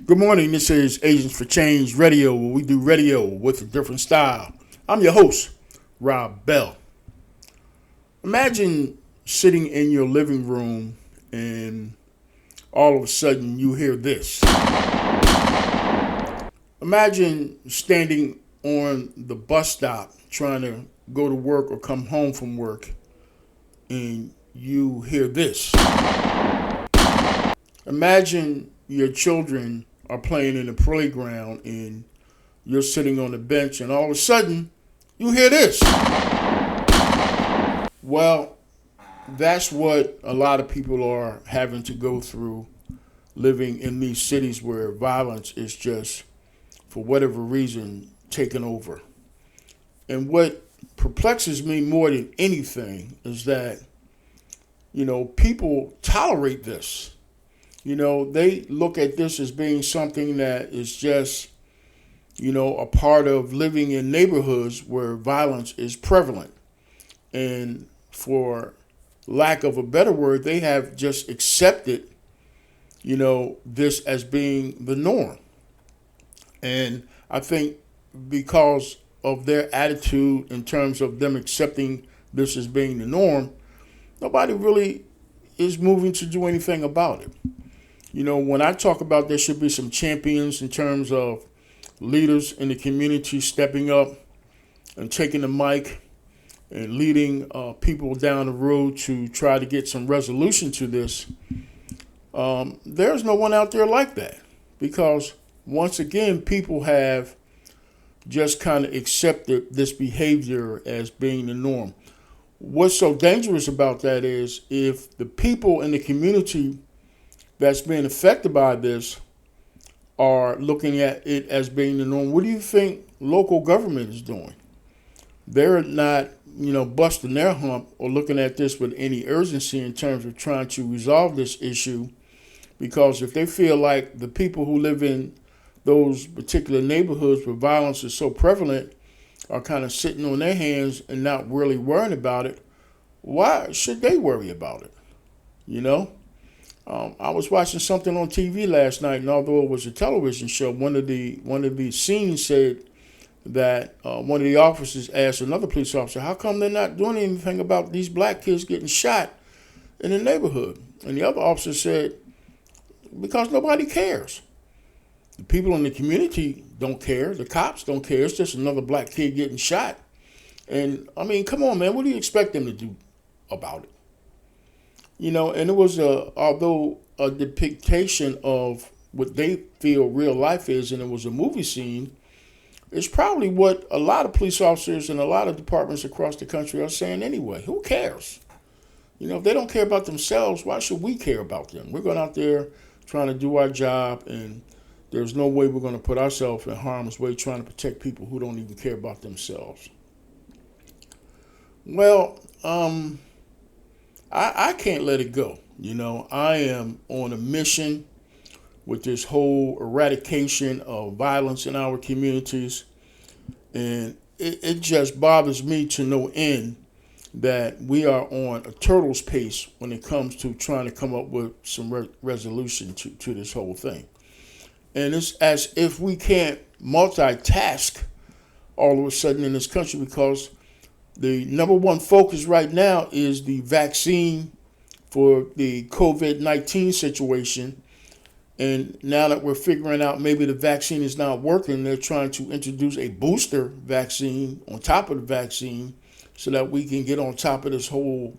Good morning. This is Agents for Change Radio, where we do radio with a different style. I'm your host, Rob Bell. Imagine sitting in your living room and all of a sudden you hear this. Imagine standing on the bus stop trying to go to work or come home from work and you hear this. Imagine your children are playing in the playground and you're sitting on the bench and all of a sudden you hear this. Well, that's what a lot of people are having to go through living in these cities where violence is just, for whatever reason, taken over. And what perplexes me more than anything is that, people tolerate this. They look at this as being something that is just, a part of living in neighborhoods where violence is prevalent. And for lack of a better word, they have just accepted, this as being the norm. And I think because of their attitude in terms of them accepting this as being the norm, nobody really is moving to do anything about it. When I talk about there should be some champions in terms of leaders in the community stepping up and taking the mic and leading people down the road to try to get some resolution to this, there's no one out there like that. Because once again, people have just kind of accepted this behavior as being the norm. What's so dangerous about that is if the people in the community that's being affected by this are looking at it as being the norm, what do you think local government is doing? They're not, busting their hump or looking at this with any urgency in terms of trying to resolve this issue, because if they feel like the people who live in those particular neighborhoods where violence is so prevalent are kind of sitting on their hands and not really worrying about it, why should they worry about it? I was watching something on TV last night, and although it was a television show, one of the scenes said that one of the officers asked another police officer, "How come they're not doing anything about these black kids getting shot in the neighborhood?" And the other officer said, "Because nobody cares. The people in the community don't care. The cops don't care. It's just another black kid getting shot. And come on, man, what do you expect them to do about it?" And it was although a depiction of what they feel real life is, and it was a movie scene, it's probably what a lot of police officers and a lot of departments across the country are saying anyway. Who cares? If they don't care about themselves, why should we care about them? We're going out there trying to do our job, and there's no way we're going to put ourselves in harm's way trying to protect people who don't even care about themselves. Well, I can't let it go. I am on a mission with this whole eradication of violence in our communities. And it just bothers me to no end that we are on a turtle's pace when it comes to trying to come up with some resolution to this whole thing. And it's as if we can't multitask all of a sudden in this country, because the number one focus right now is the vaccine for the COVID-19 situation. And now that we're figuring out maybe the vaccine is not working, they're trying to introduce a booster vaccine on top of the vaccine so that we can get on top of this whole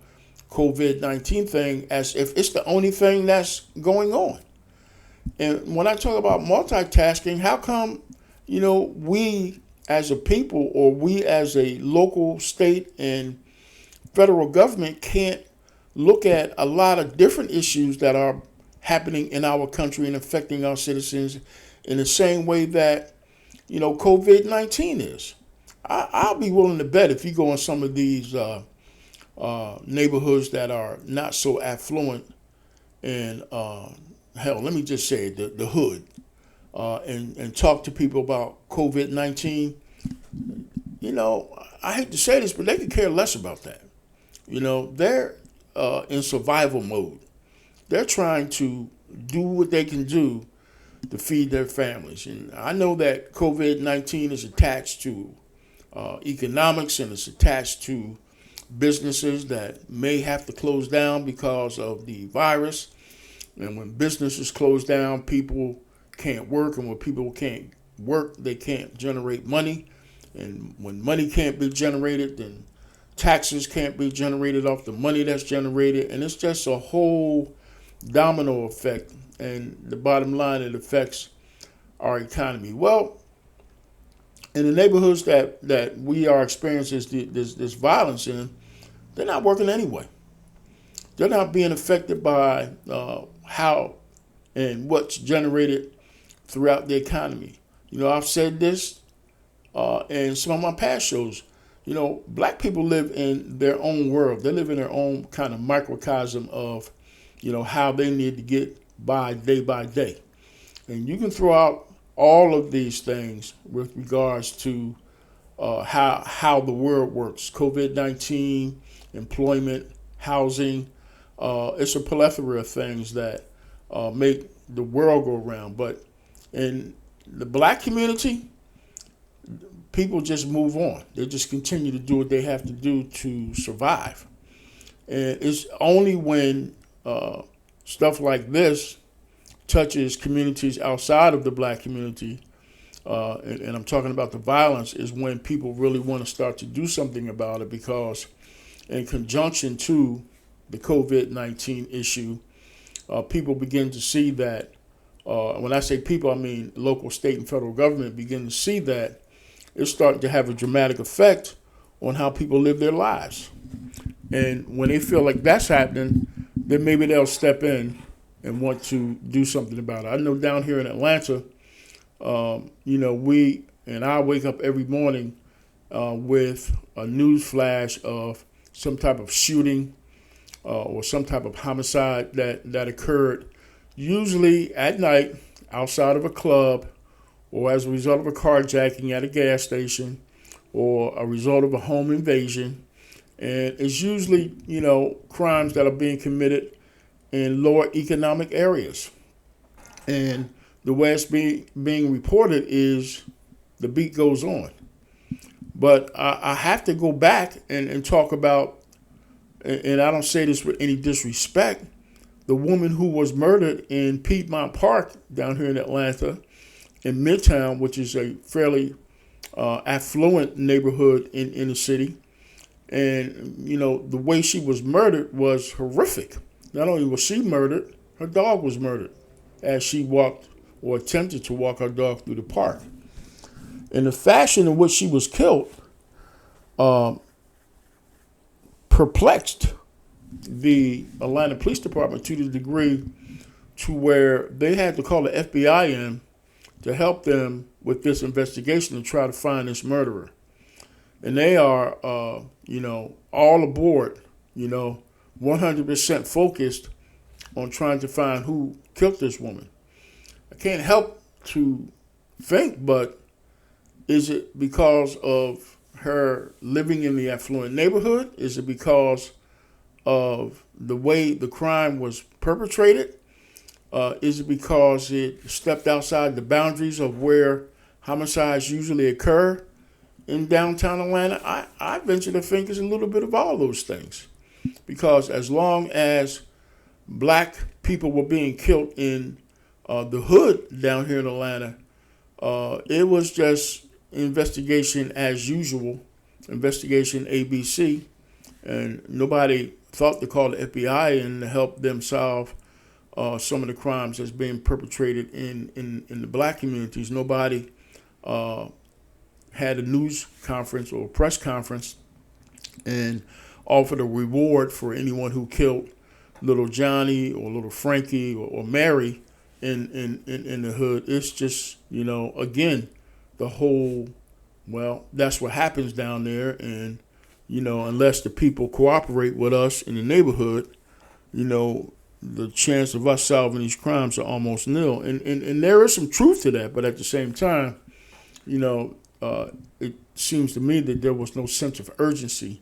COVID-19 thing as if it's the only thing that's going on. And when I talk about multitasking, how come, we as a people, or we as a local, state, and federal government can't look at a lot of different issues that are happening in our country and affecting our citizens in the same way that, COVID-19 is? I'll be willing to bet if you go in some of these neighborhoods that are not so affluent, and hell, let me just say the hood, and talk to people about COVID-19, I hate to say this, but they could care less about that. They're in survival mode. They're trying to do what they can do to feed their families. And I know that COVID-19 is attached to economics, and it's attached to businesses that may have to close down because of the virus. And when businesses close down, people can't work, and when people can't work, they can't generate money. And when money can't be generated, then taxes can't be generated off the money that's generated. And it's just a whole domino effect. And the bottom line, it affects our economy. Well, in the neighborhoods that we are experiencing this violence in, they're not working anyway. They're not being affected by how and what's generated throughout the economy. I've said this in some of my past shows. Black people live in their own world. They live in their own kind of microcosm of, how they need to get by day. And you can throw out all of these things with regards to how the world works. COVID-19, employment, housing. It's a plethora of things that make the world go around. But in the black community, people just move on. They just continue to do what they have to do to survive. And it's only when stuff like this touches communities outside of the black community, and I'm talking about the violence, is when people really want to start to do something about it, because in conjunction to the COVID-19 issue, people begin to see that, when I say people, I mean local, state, and federal government begin to see that it's starting to have a dramatic effect on how people live their lives. And when they feel like that's happening, then maybe they'll step in and want to do something about it. I know down here in Atlanta, we and I wake up every morning with a news flash of some type of shooting or some type of homicide that occurred, usually at night outside of a club, or as a result of a carjacking at a gas station, or a result of a home invasion. And it's usually, crimes that are being committed in lower economic areas. And the way it's being reported is the beat goes on. But I have to go back and talk about, and I don't say this with any disrespect, the woman who was murdered in Piedmont Park down here in Atlanta, in Midtown, which is a fairly affluent neighborhood in the city. And, the way she was murdered was horrific. Not only was she murdered, her dog was murdered as she walked or attempted to walk her dog through the park. And the fashion in which she was killed perplexed the Atlanta Police Department to the degree to where they had to call the FBI in to help them with this investigation to try to find this murderer. And they are, all aboard, 100% focused on trying to find who killed this woman. I can't help to think, but is it because of her living in the affluent neighborhood? Is it because of the way the crime was perpetrated? Is it because it stepped outside the boundaries of where homicides usually occur in downtown Atlanta? I venture to think it's a little bit of all those things. Because as long as black people were being killed in the hood down here in Atlanta, it was just investigation as usual, investigation ABC, and nobody thought to call the FBI in to help them solve some of the crimes that's being perpetrated in the black communities. Nobody had a news conference or a press conference and offered a reward for anyone who killed little Johnny or little Frankie or Mary in the hood. It's just, again, the whole, that's what happens down there. And, unless the people cooperate with us in the neighborhood, the chance of us solving these crimes are almost nil. And there is some truth to that. But at the same time, it seems to me that there was no sense of urgency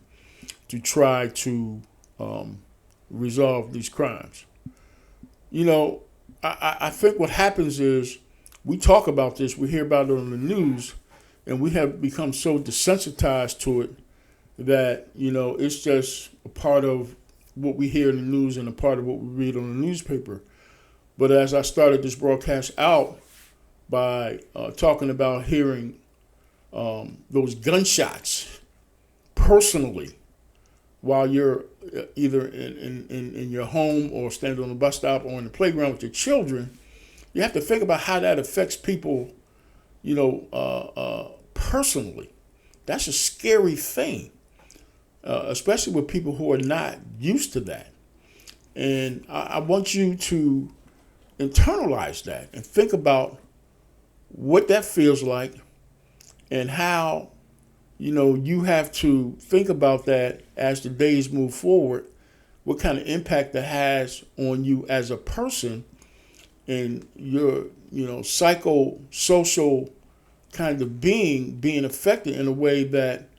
to try to resolve these crimes. I think what happens is we talk about this, we hear about it on the news, and we have become so desensitized to it that, it's just a part of what we hear in the news and a part of what we read on the newspaper. But as I started this broadcast out by talking about hearing those gunshots personally while you're either in your home or standing on the bus stop or in the playground with your children, you have to think about how that affects people, personally. That's a scary thing, especially with people who are not used to that. And I want you to internalize that and think about what that feels like and how, you have to think about that as the days move forward, what kind of impact that has on you as a person and your, psychosocial kind of being affected in a way that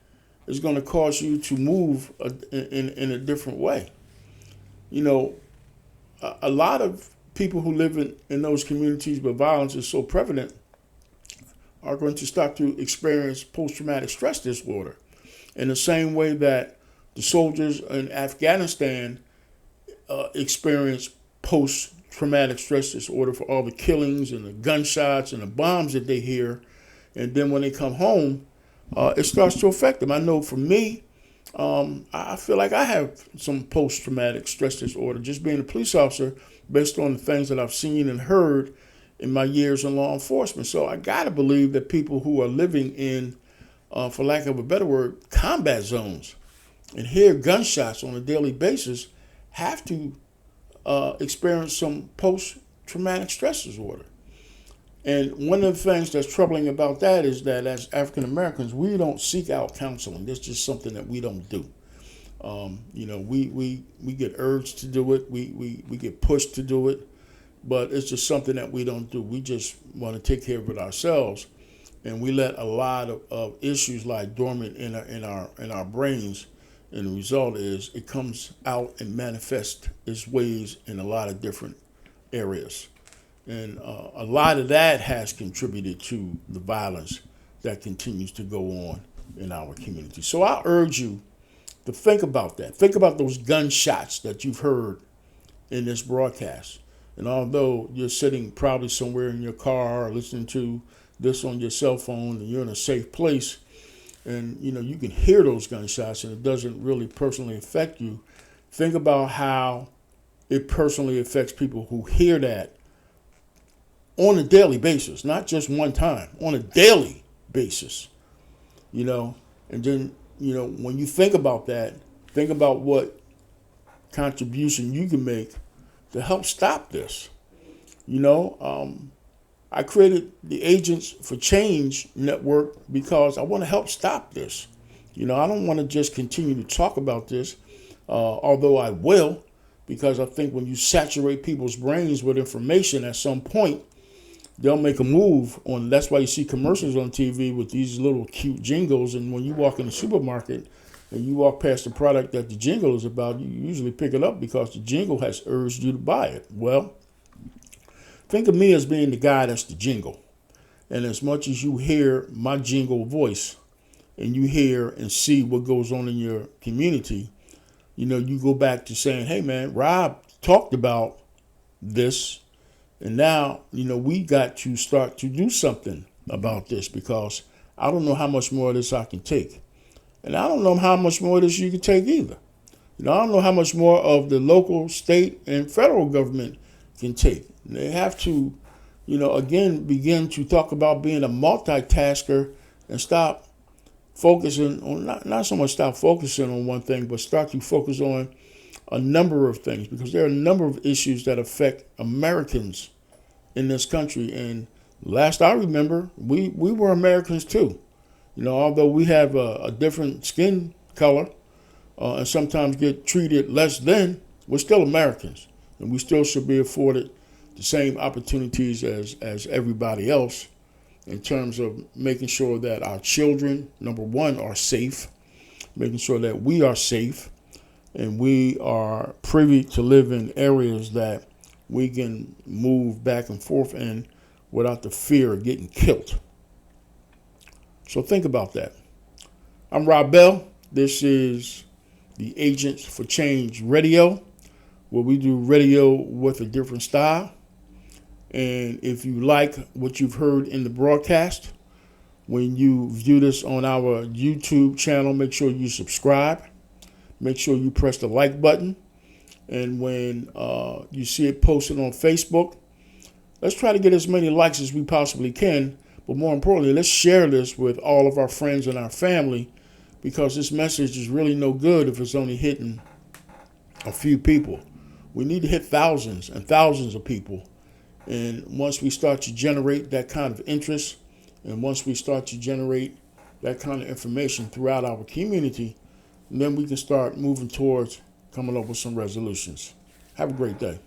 is going to cause you to move in a different way. A lot of people who live in those communities where violence is so prevalent are going to start to experience post-traumatic stress disorder in the same way that the soldiers in Afghanistan experience post-traumatic stress disorder for all the killings and the gunshots and the bombs that they hear. And then when they come home, it starts to affect them. I know for me, I feel like I have some post-traumatic stress disorder just being a police officer based on the things that I've seen and heard in my years in law enforcement. So I got to believe that people who are living in, for lack of a better word, combat zones and hear gunshots on a daily basis have to experience some post-traumatic stress disorder. And one of the things that's troubling about that is that as African Americans, we don't seek out counseling. That's just something that we don't do. We get urged to do it. We get pushed to do it, but it's just something that we don't do. We just want to take care of it ourselves, and we let a lot of issues lie dormant in our brains. And the result is it comes out and manifests its ways in a lot of different areas. And a lot of that has contributed to the violence that continues to go on in our community. So I urge you to think about that. Think about those gunshots that you've heard in this broadcast. And although you're sitting probably somewhere in your car or listening to this on your cell phone and you're in a safe place and you can hear those gunshots and it doesn't really personally affect you, think about how it personally affects people who hear that on a daily basis, not just one time, on a daily basis, and then, when you think about that, think about what contribution you can make to help stop this. I created the Agents for Change network because I want to help stop this. I don't want to just continue to talk about this, although I will, because I think when you saturate people's brains with information at some point, they'll make a move on. That's why you see commercials on TV with these little cute jingles. And when you walk in the supermarket and you walk past the product that the jingle is about, you usually pick it up because the jingle has urged you to buy it. Well, think of me as being the guy that's the jingle. And as much as you hear my jingle voice and you hear and see what goes on in your community, you go back to saying, hey, man, Rob talked about this. And now, we got to start to do something about this because I don't know how much more of this I can take. And I don't know how much more of this you can take either. I don't know how much more of the local, state, and federal government can take. They have to, again, begin to talk about being a multitasker and stop focusing on, not so much stop focusing on one thing, but start to focus on a number of things, because there are a number of issues that affect Americans in this country. And last I remember, we were Americans too. Although we have a different skin color and sometimes get treated less than, we're still Americans. And we still should be afforded the same opportunities as everybody else in terms of making sure that our children, number one, are safe, making sure that we are safe, and we are privy to live in areas that we can move back and forth in without the fear of getting killed. So think about that. I'm Rob Bell. This is the Agents for Change Radio, where we do radio with a different style. And if you like what you've heard in the broadcast, when you view this on our YouTube channel, make sure you subscribe. Make sure you press the like button. And when you see it posted on Facebook, let's try to get as many likes as we possibly can. But more importantly, let's share this with all of our friends and our family, because this message is really no good if it's only hitting a few people. We need to hit thousands and thousands of people. And once we start to generate that kind of interest, and once we start to generate that kind of information throughout our community, then we can start moving towards coming up with some resolutions. Have a great day.